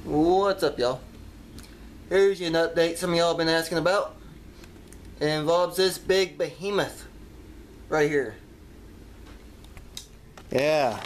What's up, y'all? Here's an update some of y'all been asking about. It involves this big behemoth right here. Yeah,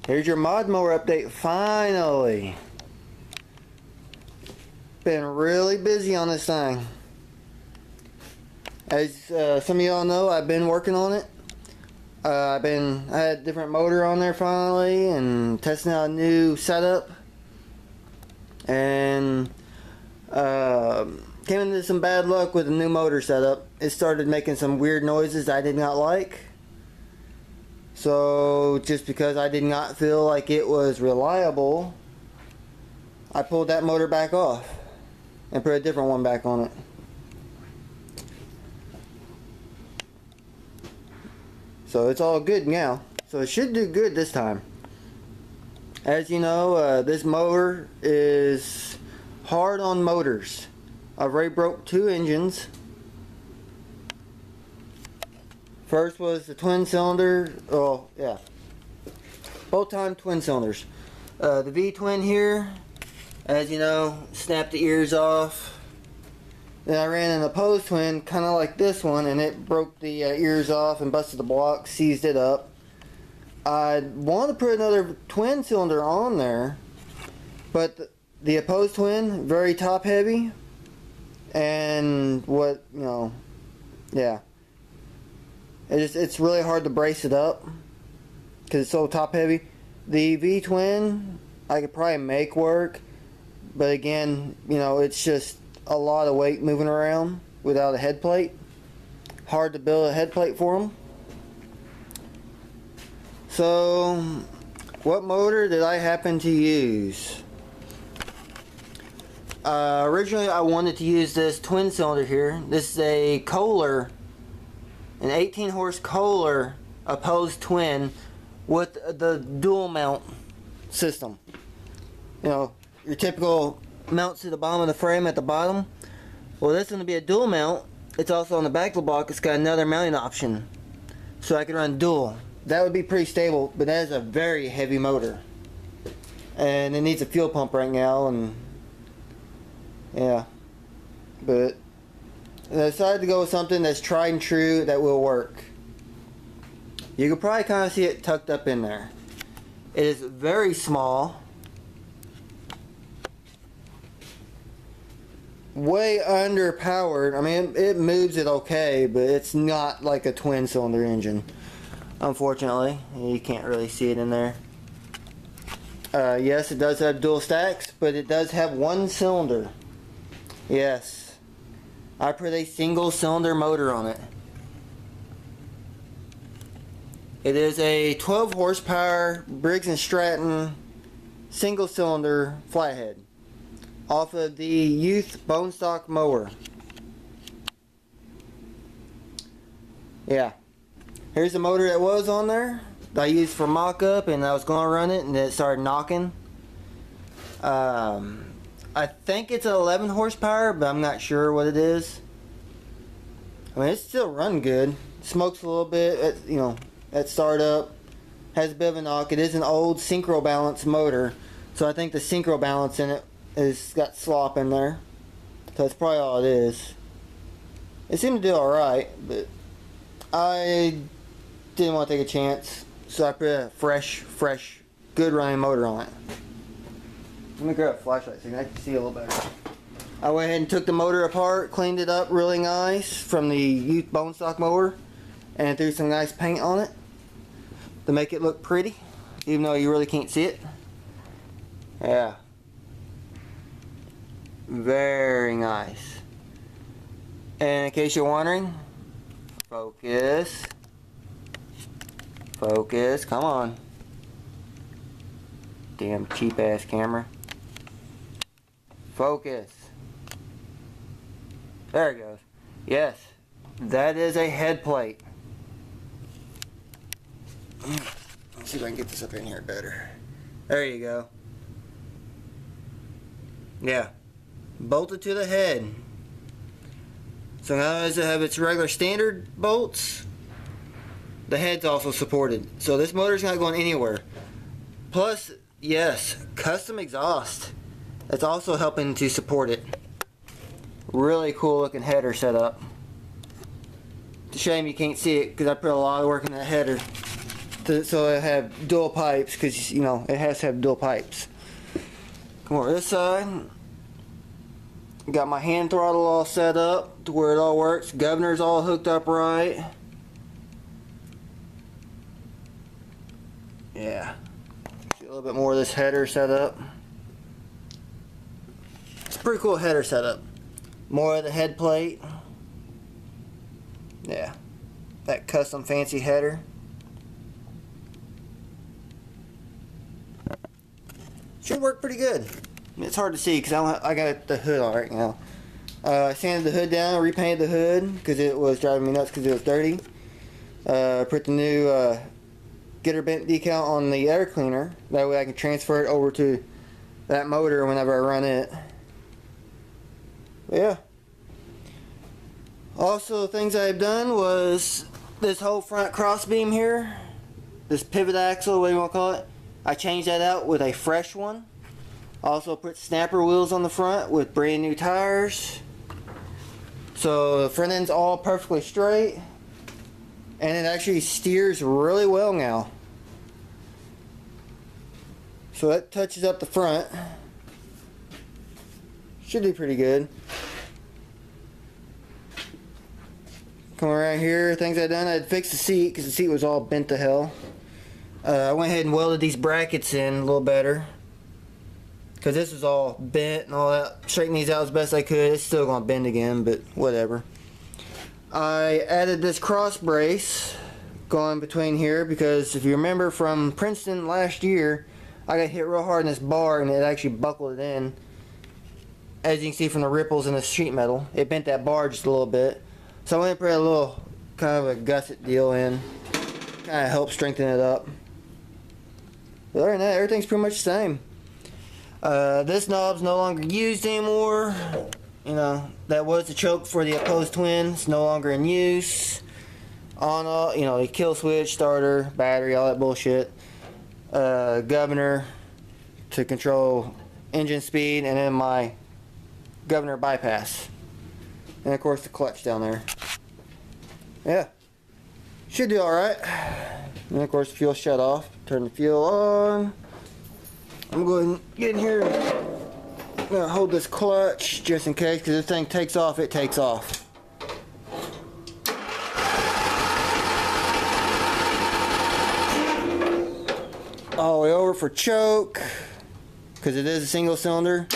here's your mod mower update finally. Been really busy on this thing. As some of y'all know, I've been working on it. I had a different motor on there finally and testing out a new setup. And came into some bad luck with a new motor setup. It started making some weird noises I did not like. So just because I did not feel like it was reliable, I pulled that motor back off and put a different one back on it. So it's all good now. So it should do good this time. As you know, this mower is hard on motors. I've already broke 2 engines. First was the twin cylinder. Oh yeah, both time twin cylinders. The V-twin here, as you know, snapped the ears off. Then I ran an opposed twin, kind of like this one, and it broke the ears off and busted the block, seized it up. I want to put another twin cylinder on there, but the opposed twin, very top heavy, and yeah, it's really hard to brace it up because it's so top heavy. The V twin I could probably make work, but again, it's just a lot of weight moving around without a head plate. Hard to build a head plate for them. So, what motor did I happen to use? Originally I wanted to use this twin cylinder here. This is a Kohler, an 18 horse Kohler opposed twin with the dual mount system. Your typical mounts to the bottom of the frame at the bottom. Well, this is going to be a dual mount. It's also on the back of the block. It's got another mounting option, so I can run dual. That would be pretty stable, but that is a very heavy motor, and it needs a fuel pump right now. And yeah, but I decided to go with something that's tried and true that will work. You can probably kind of see it tucked up in there. It is very small, way underpowered. I mean, it moves it okay, but it's not like a twin cylinder engine. Unfortunately, you can't really see it in there. Yes, it does have dual stacks, but it does have 1 cylinder. Yes, I put a single cylinder motor on it. It is a 12 horsepower Briggs & Stratton single cylinder flathead off of the Youth Bone Stock mower. Yeah. Here's the motor that was on there that I used for mock-up, and I was going to run it and it started knocking. I think it's an 11 horsepower, but I'm not sure what it is. I mean, it's still running good. Smokes a little bit, at startup. Has a bit of a knock. It is an old synchro balance motor, so I think the synchro balance in it has got slop in there. So that's probably all it is. It seemed to do alright, but I didn't want to take a chance, so I put a fresh, good running motor on it. Let me grab a flashlight so I can see a little better. I went ahead and took the motor apart, cleaned it up really nice from the Youth Bone Stock mower, and threw some nice paint on it to make it look pretty, even though you really can't see it. Yeah. Very nice. And in case you're wondering, focus. Focus, come on. Damn cheap ass camera. Focus. There it goes. Yes, that is a head plate. Let's see if I can get this up in here better. There you go. Yeah, bolted to the head. So now as it have its regular standard bolts, the head's also supported. So this motor's not going anywhere. Plus, yes, custom exhaust. that's also helping to support it. Really cool looking header setup. It's a shame you can't see it because I put a lot of work in that header so it have dual pipes, because you know it has to have dual pipes. Come over this side. Got my hand throttle all set up to where it all works. Governor's all hooked up right. Yeah. See a little bit more of this header setup. It's a pretty cool header setup. More of the head plate. Yeah. That custom fancy header. Should work pretty good. It's hard to see because I got the hood on right now. I sanded the hood down, repainted the hood because it was driving me nuts because it was dirty. Put the new getter bent decal on the air cleaner. That way I can transfer it over to that motor whenever I run it. But yeah. Also, things I've done was this whole front crossbeam here, this pivot axle, what do you want to call it, I changed that out with a fresh one. Also put snapper wheels on the front with brand new tires. So the front end's all perfectly straight. And it actually steers really well now. So that touches up the front. Should do pretty good. Come around here, things I've done, I'd fixed the seat because the seat was all bent to hell. I went ahead and welded these brackets in a little better, because this was all bent and all that. Straightened these out as best I could. It's still going to bend again, but whatever. I added this cross brace going between here because if you remember from Princeton last year, I got hit real hard in this bar and it actually buckled it in. As you can see from the ripples in the sheet metal, it bent that bar just a little bit. So I went and put a little kind of a gusset deal in, kind of help strengthen it up. But other than that, everything's pretty much the same. This knob's no longer used anymore. You know, that was the choke for the opposed twin. It's no longer in use. On all, you know, the kill switch, starter, battery, all that bullshit. Governor to control engine speed, and then my governor bypass. And of course the clutch down there. Yeah. Should do alright. And of course the fuel shut off. Turn the fuel on. I'm going to get in here and hold this clutch just in case, because this thing takes off, it takes off. All the way over for choke, because it is a single cylinder.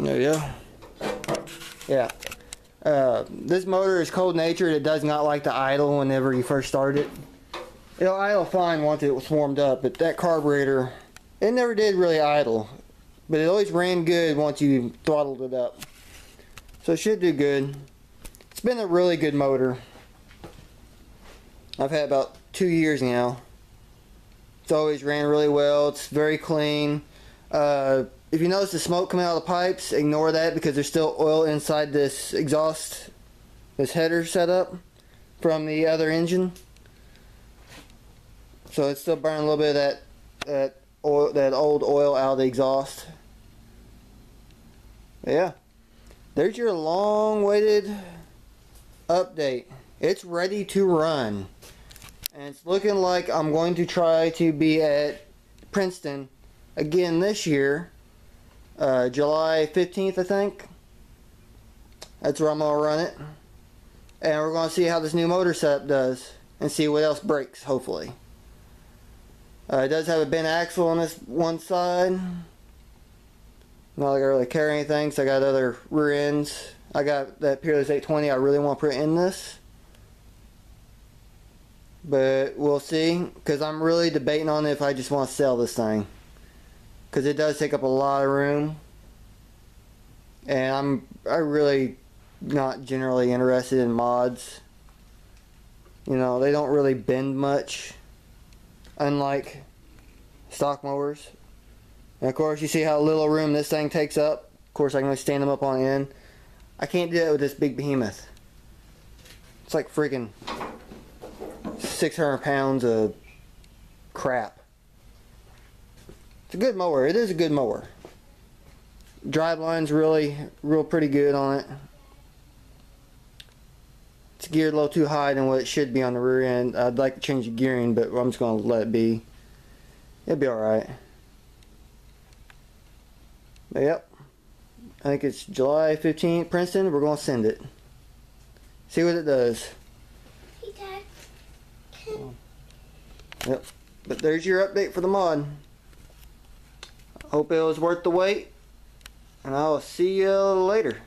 There you go. Yeah. This motor is cold natured. It does not like to idle whenever you first start it. It'll idle fine once it was warmed up, but that carburetor, it never did really idle. But it always ran good once you throttled it up. So it should do good. It's been a really good motor. I've had about 2 years now. It's always ran really well. It's very clean. If you notice the smoke coming out of the pipes, ignore that because there's still oil inside this exhaust, this header setup from the other engine. So it's still burning a little bit of that old oil out of the exhaust. But yeah, there's your long-awaited update. It's ready to run, and it's looking like I'm going to try to be at Princeton again this year. July 15th, I think. That's where I'm going to run it. And we're going to see how this new motor setup does. And see what else breaks, hopefully. It does have a bent axle on this one side. Not like I really care anything, so I got other rear ends I got that Peerless 820 I really want to put in this. But we'll see, because I'm really debating on if I just want to sell this thing. Because it does take up a lot of room. And I'm really not generally interested in mods. You know, they don't really bend much. Unlike stock mowers. And of course, you see how little room this thing takes up. Of course, I can only stand them up on the end. I can't do that with this big behemoth. It's like freaking 600 pounds of crap. It's a good mower. It is a good mower. Drive line's real pretty good on it. It's geared a little too high than what it should be on the rear end. I'd like to change the gearing, but I'm just going to let it be. It'll be alright. But yep. I think it's July 15th, Princeton. We're going to send it. See what it does. Hey, Dad. Yep. But there's your update for the mod. Hope it was worth the wait. And I'll see you later.